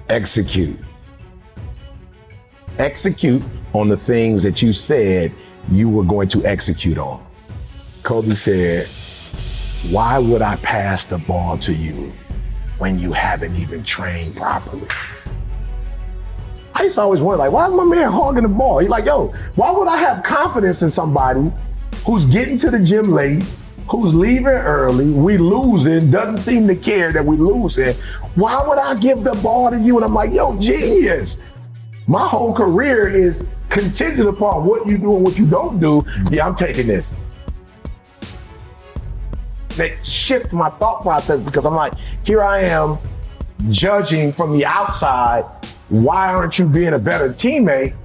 Execute. Execute on the things that you said you were going to execute on. Kobe said, why would I pass the ball to you when you haven't even trained properly? I used to always wonder, like, why is my man hogging the ball? He's like, yo, why would I have confidence in somebody who's getting to the gym late, who's leaving early, we losing, doesn't seem to care that we losing? Why would I give the ball to you? And I'm like, yo, genius. My whole career is contingent upon what you do and what you don't do. Yeah, I'm taking this. They shift my thought process because I'm like, here I am judging from the outside, why aren't you being a better teammate?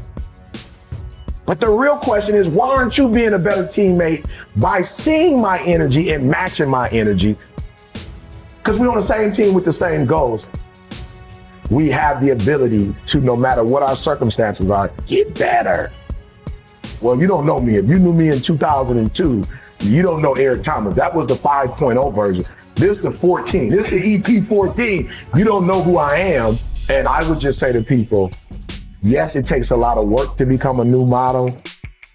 But the real question is, why aren't you being a better teammate by seeing my energy and matching my energy? Because we're on the same team with the same goals. We have the ability to, no matter what our circumstances are, get better. Well, you don't know me. If you knew me in 2002, you don't know Eric Thomas. That was the 5.0 version. This is the 14. This is the EP 14. You don't know who I am. And I would just say to people, yes, it takes a lot of work to become a new model,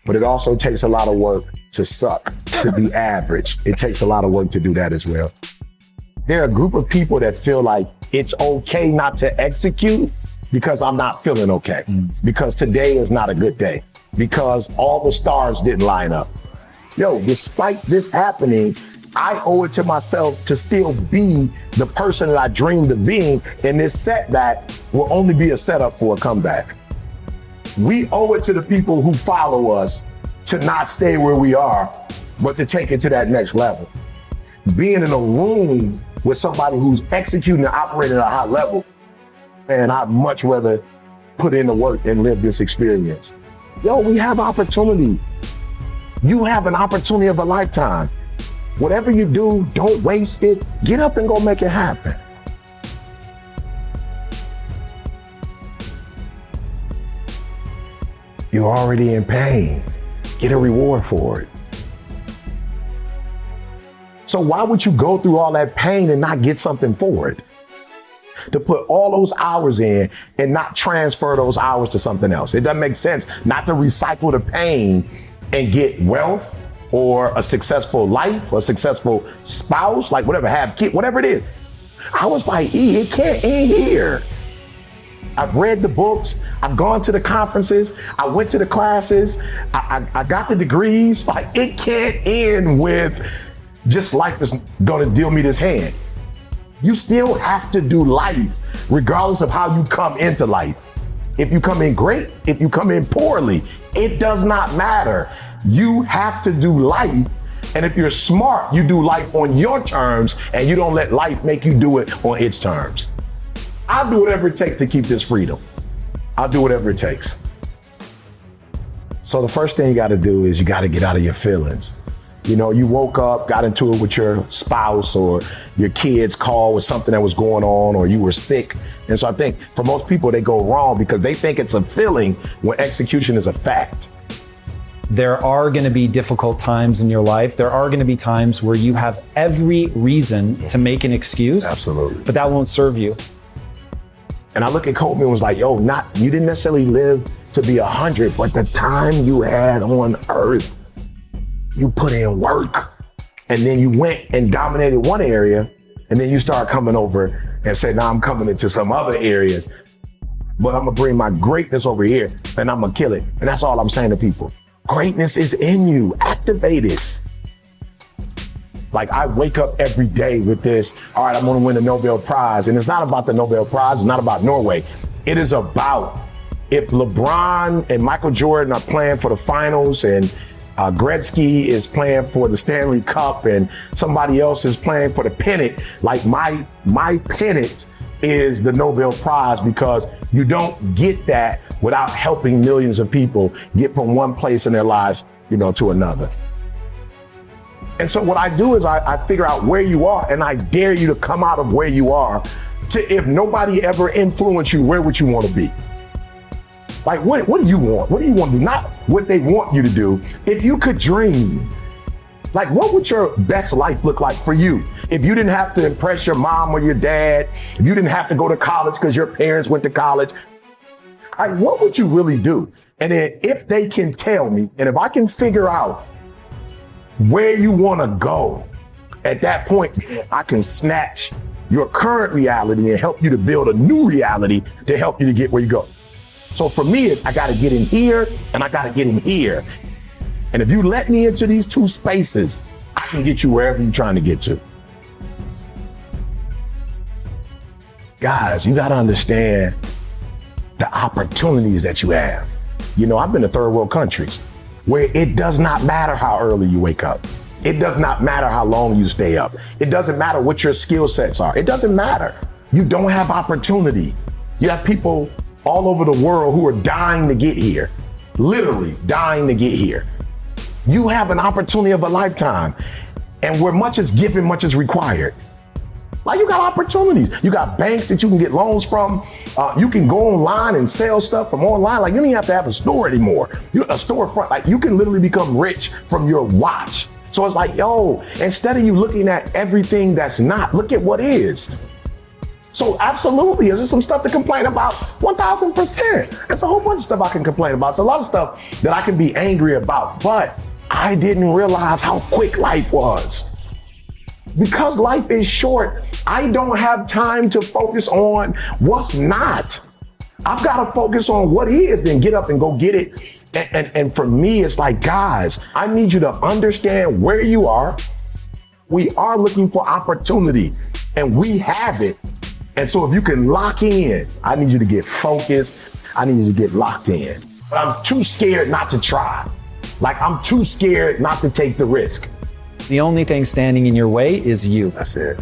but it also takes a lot of work to suck, to be average. It takes a lot of work to do that as well. There are a group of people that feel like it's okay not to execute because I'm not feeling okay, because today is not a good day, because all the stars didn't line up. Yo, despite this happening, I owe it to myself to still be the person that I dreamed of being, and this setback will only be a setup for a comeback. We owe it to the people who follow us to not stay where we are, but to take it to that next level. Being in a room with somebody who's executing and operating at a high level, man, I'd much rather put in the work and live this experience. Yo, we have opportunity. You have an opportunity of a lifetime. Whatever you do, don't waste it. Get up and go make it happen. You're already in pain. Get a reward for it. So why would you go through all that pain and not get something for it? To put all those hours in and not transfer those hours to something else. It doesn't make sense not to recycle the pain and get wealth or a successful life or a successful spouse, like whatever, have kids, whatever it is. I was like, it can't end here. I've read the books. I've gone to the conferences. I went to the classes. I got the degrees. Like, it can't end with just life is gonna deal me this hand. You still have to do life regardless of how you come into life. If you come in great, if you come in poorly, it does not matter. You have to do life. And if you're smart, you do life on your terms and you don't let life make you do it on its terms. I'll do whatever it takes to keep this freedom. I'll do whatever it takes. So the first thing you got to do is you got to get out of your feelings. You know, you woke up, got into it with your spouse or your kids called with something that was going on, or you were sick. And so I think for most people, they go wrong because they think it's a feeling when execution is a fact. There are going to be difficult times in your life. There are going to be times where you have every reason to make an excuse. Absolutely. But that won't serve you. And I look at Kobe and was like, yo, you didn't necessarily live to be 100, but the time you had on earth, you put in work, and then you went and dominated one area, and then you start coming over and say, now I'm coming into some other areas, but I'm gonna bring my greatness over here and I'm gonna kill it. And that's all I'm saying to people. Greatness is in you, activate it. Like, I wake up every day with this, all right, I'm gonna win the Nobel Prize. And it's not about the Nobel Prize, it's not about Norway. It is about if LeBron and Michael Jordan are playing for the finals and Gretzky is playing for the Stanley Cup and somebody else is playing for the pennant, like my pennant is the Nobel Prize, because you don't get that without helping millions of people get from one place in their lives, to another. And so what I do is I figure out where you are, and I dare you to come out of where you are to, if nobody ever influenced you, where would you want to be? Like, what do you want? What do you want to do? Not what they want you to do. If you could dream, like, what would your best life look like for you? if you didn't have to impress your mom or your dad, if you didn't have to go to college because your parents went to college, all right, what would you really do? And then if they can tell me, and if I can figure out where you want to go, at that point, I can snatch your current reality and help you to build a new reality to help you to get where you go. So for me, it's I got to get in here and I got to get in here. And if you let me into these two spaces, I can get you wherever you're trying to get to. Guys, you got to understand the opportunities that you have. You know, I've been to third world countries where it does not matter how early you wake up. It does not matter how long you stay up. It doesn't matter what your skill sets are. It doesn't matter. You don't have opportunity. You have people all over the world who are dying to get here, literally dying to get here. You have an opportunity of a lifetime, and where much is given, much is required. Like, you got opportunities. You got banks that you can get loans from. You can go online and sell stuff from online. Like, you don't even have to have a store anymore. A storefront. Like, you can literally become rich from your watch. So it's like, yo, instead of you looking at everything that's not, look at what is. So absolutely, is there some stuff to complain about? 1000%. There's a whole bunch of stuff I can complain about. It's a lot of stuff that I can be angry about, but I didn't realize how quick life was. Because life is short, I don't have time to focus on what's not. I've got to focus on what is, then get up and go get it. And for me, it's like, guys, I need you to understand where you are. We are looking for opportunity and we have it. And so if you can lock in, I need you to get focused. I need you to get locked in. But I'm too scared not to try. Like, I'm too scared not to take the risk. The only thing standing in your way is you. That's it.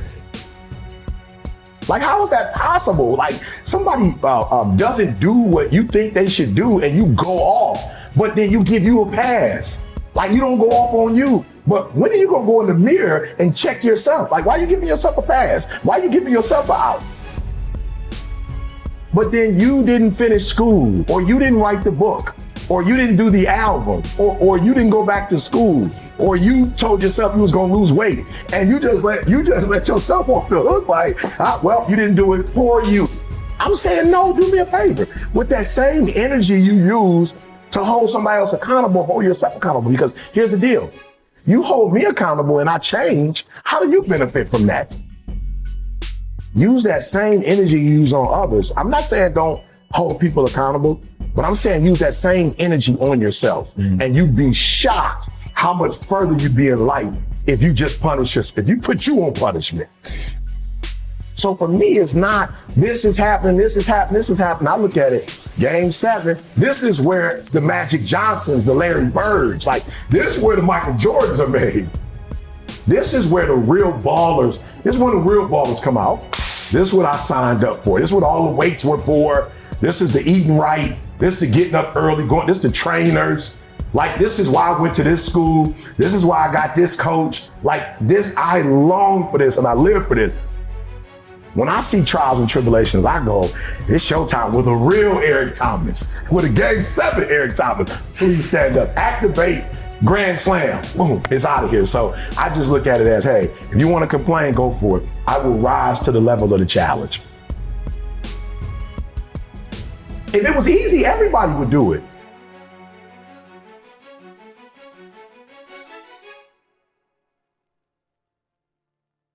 Like, how is that possible? Like, somebody doesn't do what you think they should do and you go off, but then you give you a pass. Like, you don't go off on you. But when are you gonna go in the mirror and check yourself? Like, why are you giving yourself a pass? Why are you giving yourself an out? But then you didn't finish school, or you didn't write the book, or you didn't do the album, or you didn't go back to school, or you told yourself you was gonna lose weight, and you just let yourself off the hook. Like, well, you didn't do it for you. I'm saying, no, do me a favor. With that same energy you use to hold somebody else accountable, hold yourself accountable. Because here's the deal: you hold me accountable and I change. How do you benefit from that? Use that same energy you use on others. I'm not saying don't hold people accountable, but I'm saying use that same energy on yourself. And you'd be shocked how much further you'd be in life if you just punish yourself, if you put you on punishment. So for me, it's not, this is happening, this is happening, this is happening. I look at it, Game 7, this is where the Magic Johnsons, the Larry Birds, like, this is where the Michael Jordans are made. This is where the real ballers, this is when the real ballers come out. This is what I signed up for. This is what all the weights were for. This is the eating right. This is the getting up early, going, this is the trainers. Like, this is why I went to this school. This is why I got this coach. Like, this, I long for this and I live for this. When I see trials and tribulations, I go, it's showtime with a real Eric Thomas, with a Game 7 Eric Thomas. Please stand up, activate, grand slam, boom, it's out of here. So I just look at it as, hey, if you want to complain, go for it. I will rise to the level of the challenge. If it was easy, everybody would do it.